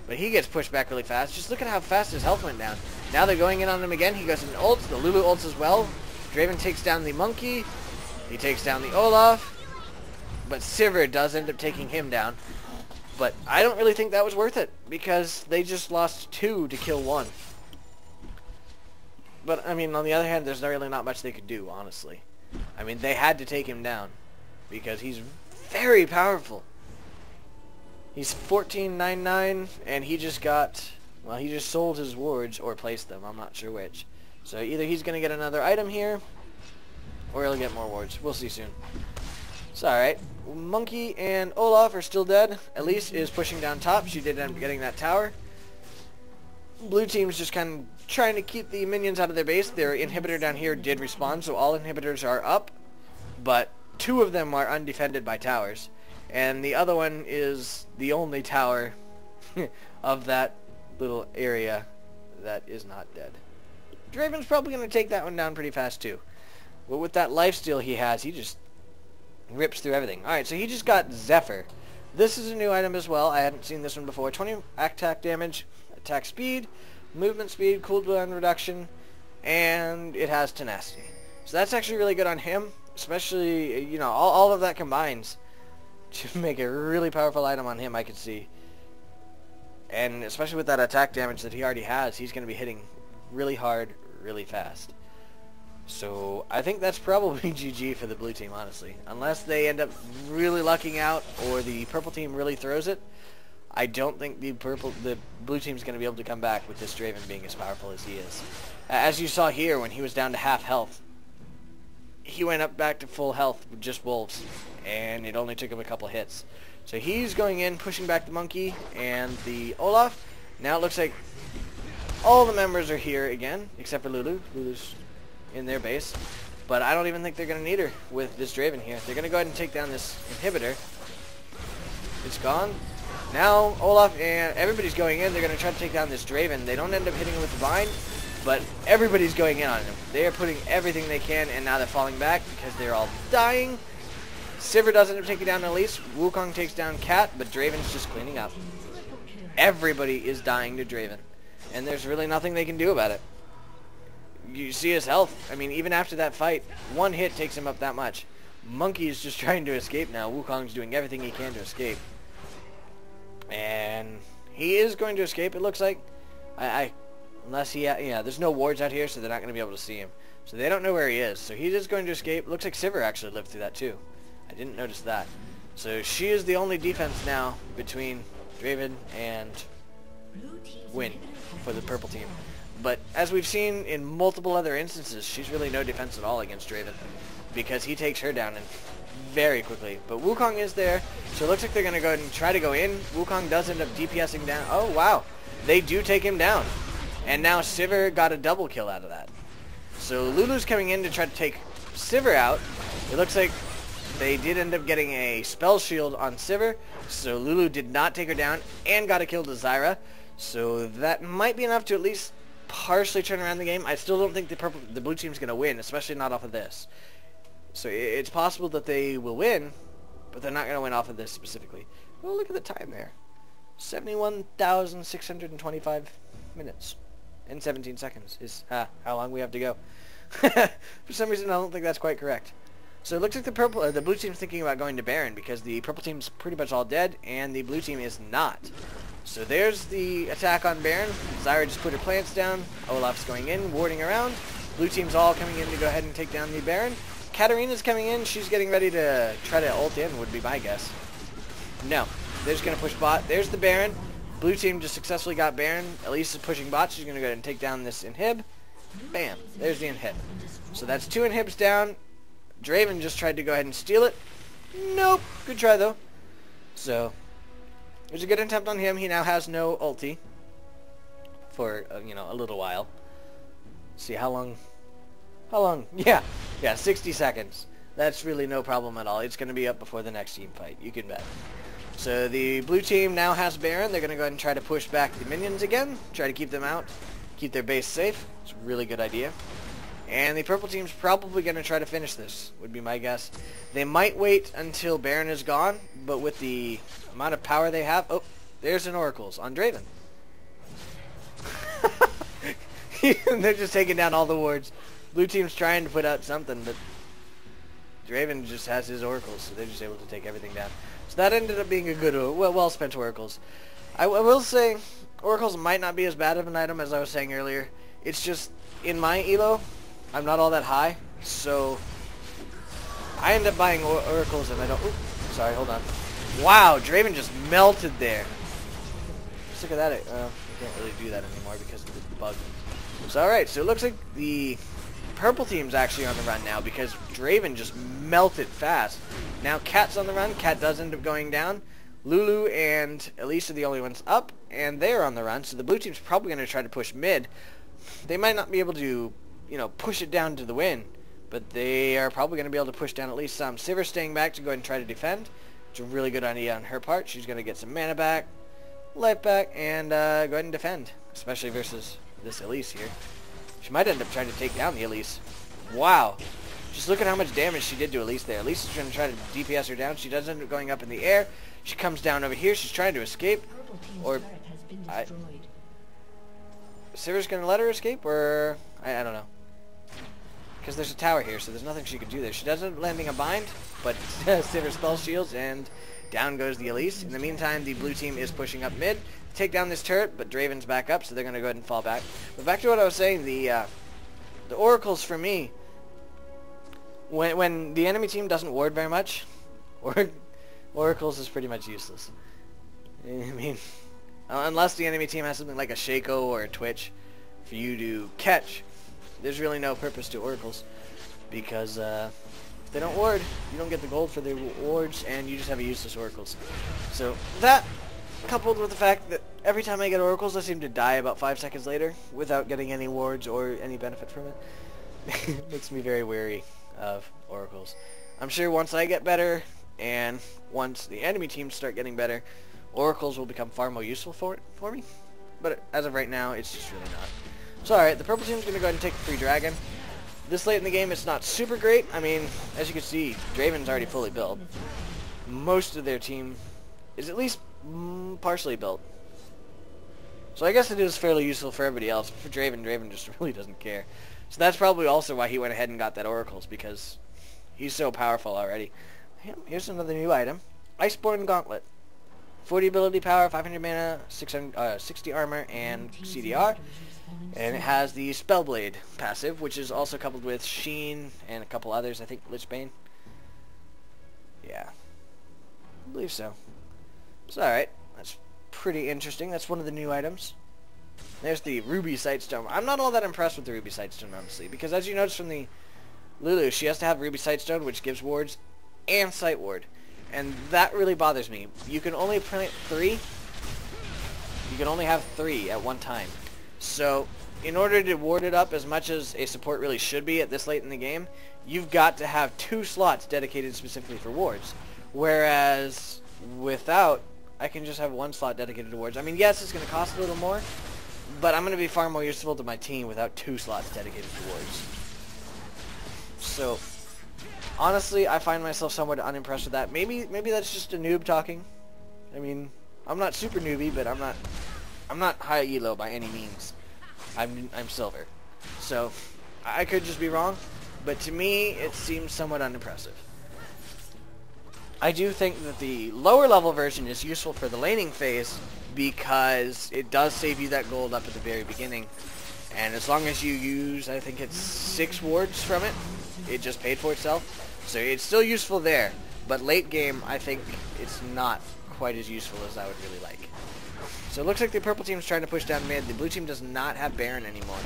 but he gets pushed back really fast. Just look at how fast his health went down. Now they're going in on him again. He goes in ults. The Lulu ults as well. Draven takes down the Monkey. He takes down the Olaf. But Sivir does end up taking him down. But I don't really think that was worth it, because they just lost 2 to kill 1. But, I mean, on the other hand, there's really not much they could do, honestly. I mean, they had to take him down, because he's very powerful. He's 1499, and he just got... well, he just sold his wards, or placed them. I'm not sure which. So either he's going to get another item here, or he'll get more wards. We'll see soon. It's alright. Monkey and Olaf are still dead. Elise is pushing down top. She did end up getting that tower. Blue team's just kind of trying to keep the minions out of their base. Their inhibitor down here did respawn, so all inhibitors are up. But 2 of them are undefended by towers. And the other one is the only tower of that little area that is not dead. Draven's probably going to take that one down pretty fast too. But with that lifesteal he has, he just rips through everything. Alright, so he just got Zephyr. This is a new item as well. I hadn't seen this one before. 20 attack damage, attack speed, movement speed, cooldown reduction, and it has tenacity. So that's actually really good on him, especially, you know, all of that combines to make a really powerful item on him, I could see. And especially with that attack damage that he already has, he's going to be hitting really hard, really fast. So I think that's probably GG for the blue team, honestly. Unless they end up really lucking out or the purple team really throws it, I don't think the blue team's going to be able to come back with this Draven being as powerful as he is. As you saw here, when he was down to half health, he went up back to full health with just wolves, and it only took him a couple hits. So he's going in, pushing back the Monkey and the Olaf. Now it looks like all the members are here again, except for Lulu. Lulu's in their base. But I don't even think they're going to need her with this Draven here. They're going to go ahead and take down this inhibitor. It's gone. Now Olaf and everybody's going in. They're going to try to take down this Draven. They don't end up hitting him with the bind, but everybody's going in on him. They are putting everything they can, and now they're falling back because they're all dying. Sivir does end up taking down Elise. Wukong takes down Cat, but Draven's just cleaning up. Everybody is dying to Draven, and there's really nothing they can do about it. You see his health. I mean, even after that fight, 1 hit takes him up that much. Monkey is just trying to escape now. Wukong's doing everything he can to escape. And he is going to escape, it looks like. Unless he... yeah, there's no wards out here, so they're not going to be able to see him. So they don't know where he is. So he is going to escape. Looks like Sivir actually lived through that too. I didn't notice that. So she is the only defense now between Draven and Win for the purple team. But as we've seen in multiple other instances, she's really no defense at all against Draven, because he takes her down very quickly. But Wukong is there, so it looks like they're going to go ahead and try to go in. Wukong does end up DPSing down. Oh, wow. They do take him down. And now Sivir got a double kill out of that. So Lulu's coming in to try to take Sivir out. It looks like they did end up getting a spell shield on Sivir, so Lulu did not take her down and got a kill to Zyra. So that might be enough to at least partially turn around the game. I still don't think the blue team's going to win, especially not off of this. So it's possible that they will win, but they're not going to win off of this specifically. Oh, look at the time there. 71,625 minutes and 17 seconds is how long we have to go. For some reason, I don't think that's quite correct. So it looks like the blue team's thinking about going to Baron because the purple team's pretty much all dead and the blue team is not. So there's the attack on Baron. Zyra just put her plants down. Olaf's going in, warding around. Blue team's all coming in to go ahead and take down the Baron. Katarina's coming in. She's getting ready to try to ult in, would be my guess. No. They're just going to push bot. There's the Baron. Blue team just successfully got Baron. Elise is pushing bot. She's going to go ahead and take down this inhib. Bam. There's the inhib. So that's 2 inhibs down. Draven just tried to go ahead and steal it. Nope. Good try, though. So, there's a good attempt on him. He now has no ulti for, a little while. See, how long? Yeah, 60 seconds. That's really no problem at all. It's going to be up before the next team fight. You can bet. So, the blue team now has Baron. They're going to go ahead and try to push back the minions again. Try to keep them out. Keep their base safe. It's a really good idea. And the purple team's probably going to try to finish this, would be my guess. They might wait until Baron is gone, but with the amount of power they have... Oh, there's an Oracles on Draven. They're just taking down all the wards. Blue team's trying to put out something, but Draven just has his Oracles, so they're just able to take everything down. So that ended up being a good, well-spent Oracles. I will say, Oracles might not be as bad of an item as I was saying earlier. It's just, in my elo, I'm not all that high, so I end up buying Oracles and I don't... Oops, sorry, hold on. Wow, Draven just melted there. Just look at that. You can't really do that anymore because of the bug. So alright, so it looks like the purple team's actually on the run now because Draven just melted fast. Now Cat's on the run. Cat does end up going down. Lulu and Elise are the only ones up, and they're on the run, so the blue team's probably going to try to push mid. They might not be able to, push it down to the win, but they are probably going to be able to push down at least some. Sivir staying back to go ahead and try to defend. It's a really good idea on her part. She's going to get some mana back, life back, and go ahead and defend, especially versus this Elise here. She might end up trying to take down the Elise. Wow. Just look at how much damage she did to Elise there. Elise is going to try to DPS her down. She does end up going up in the air. She comes down over here. She's trying to escape. Or... Sivir's going to let her escape, or... I don't know. Because there's a tower here, so there's nothing she could do there. She does end up landing a bind, but Sivir spell shields, and down goes the Elise. In the meantime, the blue team is pushing up mid. Take down this turret, but Draven's back up, so they're going to go ahead and fall back. But back to what I was saying, the Oracles for me, when the enemy team doesn't ward very much, Oracles is pretty much useless. I mean, unless the enemy team has something like a Shaco or a Twitch for you to catch, there's really no purpose to Oracles, because if they don't ward, you don't get the gold for their wards, and you just have a useless Oracles. So that, coupled with the fact that every time I get Oracles, I seem to die about 5 seconds later without getting any wards or any benefit from it, makes me very wary of Oracles. I'm sure once I get better, and once the enemy teams start getting better, Oracles will become far more useful for me. But as of right now, it's just really not. So alright, the purple team's going to go ahead and take the free dragon. This late in the game, it's not super great. I mean, as you can see, Draven's already fully built. Most of their team is at least partially built. So I guess it is fairly useful for everybody else. For Draven, Draven just really doesn't care. So that's probably also why he went ahead and got that Oracles, because he's so powerful already. Here's another new item. Iceborne Gauntlet. 40 ability power, 500 mana, 60 armor, and CDR. And it has the Spellblade passive, which is also coupled with Sheen and a couple others, I think Lichbane. Yeah. I believe so. So alright, that's pretty interesting. That's one of the new items. There's the Ruby Sightstone. I'm not all that impressed with the Ruby Sightstone, honestly, because as you notice from the Lulu, she has to have Ruby Sightstone, which gives wards and Sight Ward. And that really bothers me. You can only plant 3. You can only have 3 at one time. So in order to ward it up as much as a support really should be at this late in the game, you've got to have 2 slots dedicated specifically for wards. Whereas without, I can just have 1 slot dedicated to wards. I mean, yes, it's going to cost a little more, but I'm going to be far more useful to my team without 2 slots dedicated to wards. So honestly, I find myself somewhat unimpressed with that. Maybe that's just a noob talking. I mean, I'm not super newbie, but I'm not high elo by any means. I'm silver. So I could just be wrong, but to me it seems somewhat unimpressive. I do think that the lower level version is useful for the laning phase because it does save you that gold up at the very beginning. And as long as you use, I think it's 6 wards from it, it just paid for itself. So it's still useful there, but late game I think it's not quite as useful as I would really like. So it looks like the purple team's trying to push down mid. The blue team does not have Baron anymore,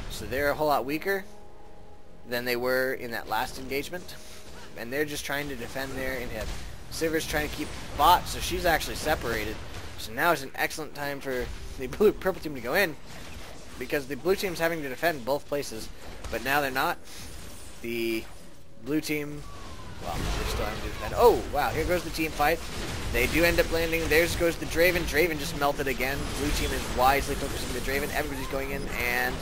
so they're a whole lot weaker than they were in that last engagement. And they're just trying to defend their inhib. Sivir's trying to keep bot, so she's actually separated. So now is an excellent time for the purple team to go in, because the blue team's having to defend both places, but now they're not. The blue team, well, they're still having to defend. Oh, wow, here goes the team fight. They do end up landing. There goes the Draven. Draven just melted again. Blue team is wisely focusing the Draven. Everybody's going in, and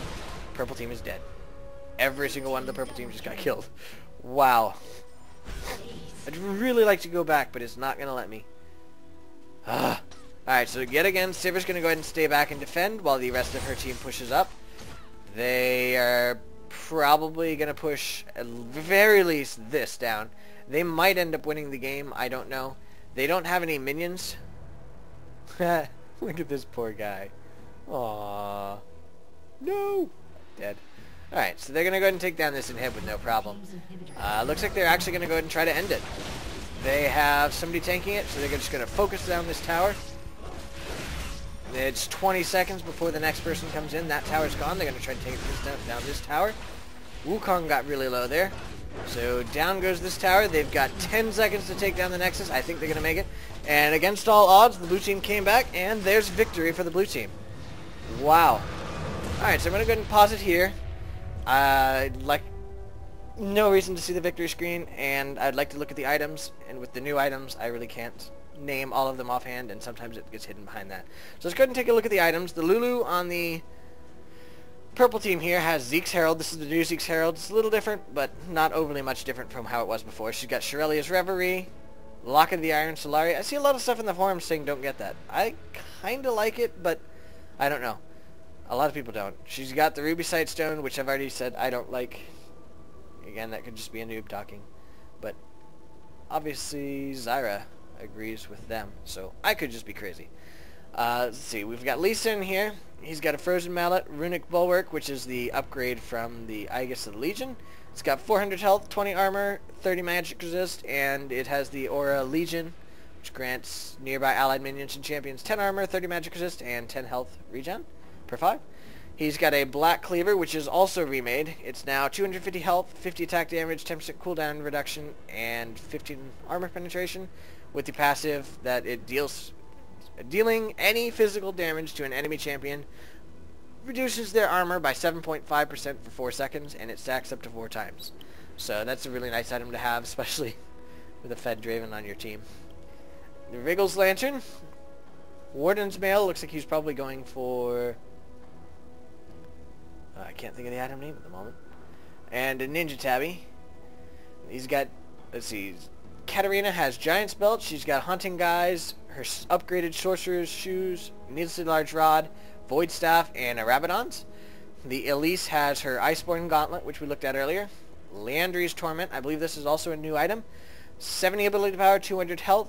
purple team is dead. Every single one of the purple team just got killed. Wow. I'd really like to go back, but it's not going to let me. Alright, so yet again, Sivir's going to go ahead and stay back and defend while the rest of her team pushes up. They are probably going to push, at the very least, this down. They might end up winning the game. I don't know. They don't have any minions. Look at this poor guy. Aww. No. Dead. Alright, so they're going to go ahead and take down this inhib with no problem. Looks like they're actually going to go ahead and try to end it. They have somebody tanking it, so they're just going to focus down this tower. It's 20 seconds before the next person comes in. That tower's gone. They're going to try to take this down this tower. Wukong got really low there. So down goes this tower. They've got 10 seconds to take down the Nexus. I think they're going to make it. And against all odds, the blue team came back, and there's victory for the blue team. Wow. Alright, so I'm going to go ahead and pause it here. I'd like no reason to see the victory screen, and I'd like to look at the items. And with the new items, I really can't name all of them offhand, and sometimes it gets hidden behind that. So let's go ahead and take a look at the items. The Lulu on the purple team here has Zeke's Herald. This is the new Zeke's Herald. It's a little different, but not overly much different from how it was before. She's got Shirelia's Reverie, Lock of the Iron, Solari. I see a lot of stuff in the forums saying don't get that. I kind of like it, but I don't know. A lot of people don't. She's got the Ruby Sightstone, which I've already said I don't like. Again, that could just be a noob talking. But obviously Zyra agrees with them, so I could just be crazy. Let's see, we've got Lisa in here. He's got a Frozen Mallet, Runic Bulwark, which is the upgrade from the Aegis of the Legion. It's got 400 health, 20 armor, 30 magic resist, and it has the Aura Legion, which grants nearby allied minions and champions 10 armor, 30 magic resist, and 10 health regen per 5. He's got a Black Cleaver, which is also remade. It's now 250 health, 50 attack damage, 10% cooldown reduction, and 15 armor penetration, with the passive that it dealing any physical damage to an enemy champion reduces their armor by 7.5% for 4 seconds, and it stacks up to 4 times. So that's a really nice item to have, especially with a Fed Draven on your team. The Wriggles Lantern. Warden's Mail, looks like he's probably going for... I can't think of the item name at the moment. And a Ninja Tabby. He's got, let's see, Katarina has Giant's Belt. She's got Hunting Guys, her upgraded Sorcerer's Shoes, Needlessly Large Rod, Void Staff, and a Rabadon's. The Elise has her Iceborne Gauntlet, which we looked at earlier. Leandri's Torment, I believe this is also a new item. 70 ability power, 200 health,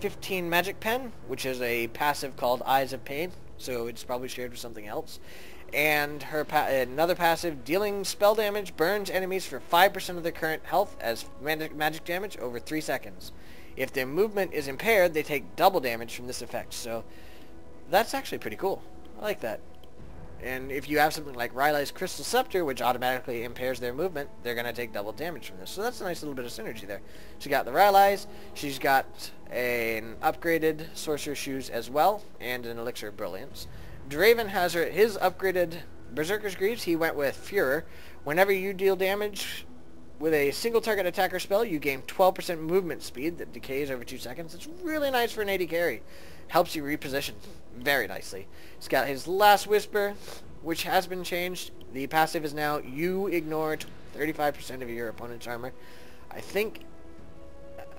15 magic pen, which is a passive called Eyes of Pain, so it's probably shared with something else. And her another passive, dealing spell damage, burns enemies for 5% of their current health as magic damage over 3 seconds. If their movement is impaired, they take double damage from this effect. So that's actually pretty cool. I like that. And if you have something like Rylai's Crystal Scepter, which automatically impairs their movement, they're going to take double damage from this. So that's a nice little bit of synergy there. She got the Rylai's, she's got an upgraded Sorcerer's Shoes as well, and an Elixir of Brilliance. Draven has his upgraded Berserker's Greaves. He went with Furor. Whenever you deal damage with a single target attacker spell, you gain 12% movement speed that decays over 2 seconds. It's really nice for an AD carry. Helps you reposition very nicely. He's got his Last Whisper, which has been changed. The passive is now you ignore 35% of your opponent's armor. I think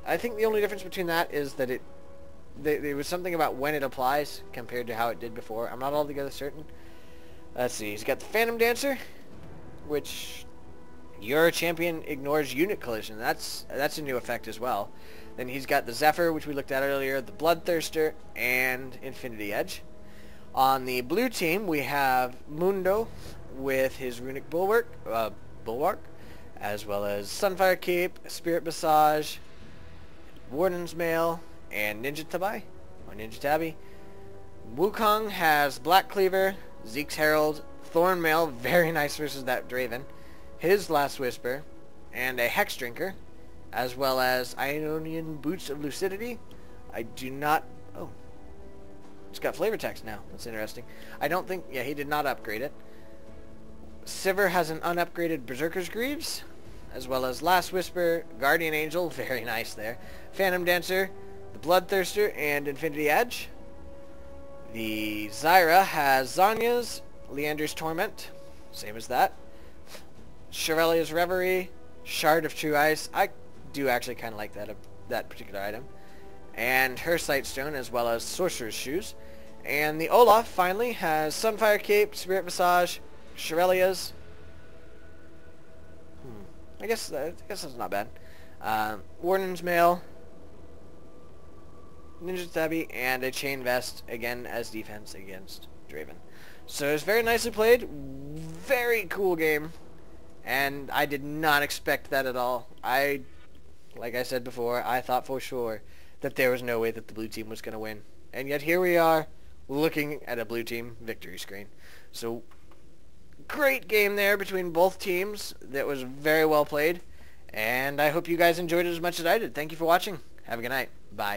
the only difference between that is that there was something about when it applies compared to how it did before. I'm not altogether certain. Let's see. He's got the Phantom Dancer, which your champion ignores unit collision. That's a new effect as well. Then he's got the Zephyr, which we looked at earlier, the Bloodthirster, and Infinity Edge. On the blue team, we have Mundo with his Runic Bulwark, as well as Sunfire Cape, Spirit Massage, Warden's Mail, and Ninja Tabi. Wukong has Black Cleaver, Zeke's Herald, Thorn Mail, very nice versus that Draven, his Last Whisper, and a Hex Drinker, as well as Ionian Boots of Lucidity. I do not... Oh. It's got flavor text now. That's interesting. I don't think... Yeah, he did not upgrade it. Sivir has an unupgraded Berserker's Greaves, as well as Last Whisper, Guardian Angel, very nice there, Phantom Dancer, the Bloodthirster, and Infinity Edge. The Zyra has Zanya's, Leander's Torment, same as that. Shirelia's Reverie, Shard of True Ice. I do actually kind of like that particular item. And her Sightstone, as well as Sorcerer's Shoes. And the Olaf, finally, has Sunfire Cape, Spirit Massage, Shirelia's. I guess that's not bad. Warden's Mail, Ninja Tabi, and a Chain Vest, again, as defense against Draven. So it's very nicely played. Very cool game. And I did not expect that at all. Like I said before, I thought for sure that there was no way that the blue team was going to win. And yet here we are, looking at a blue team victory screen. So, great game there between both teams. That was very well played. And I hope you guys enjoyed it as much as I did. Thank you for watching. Have a good night. Bye.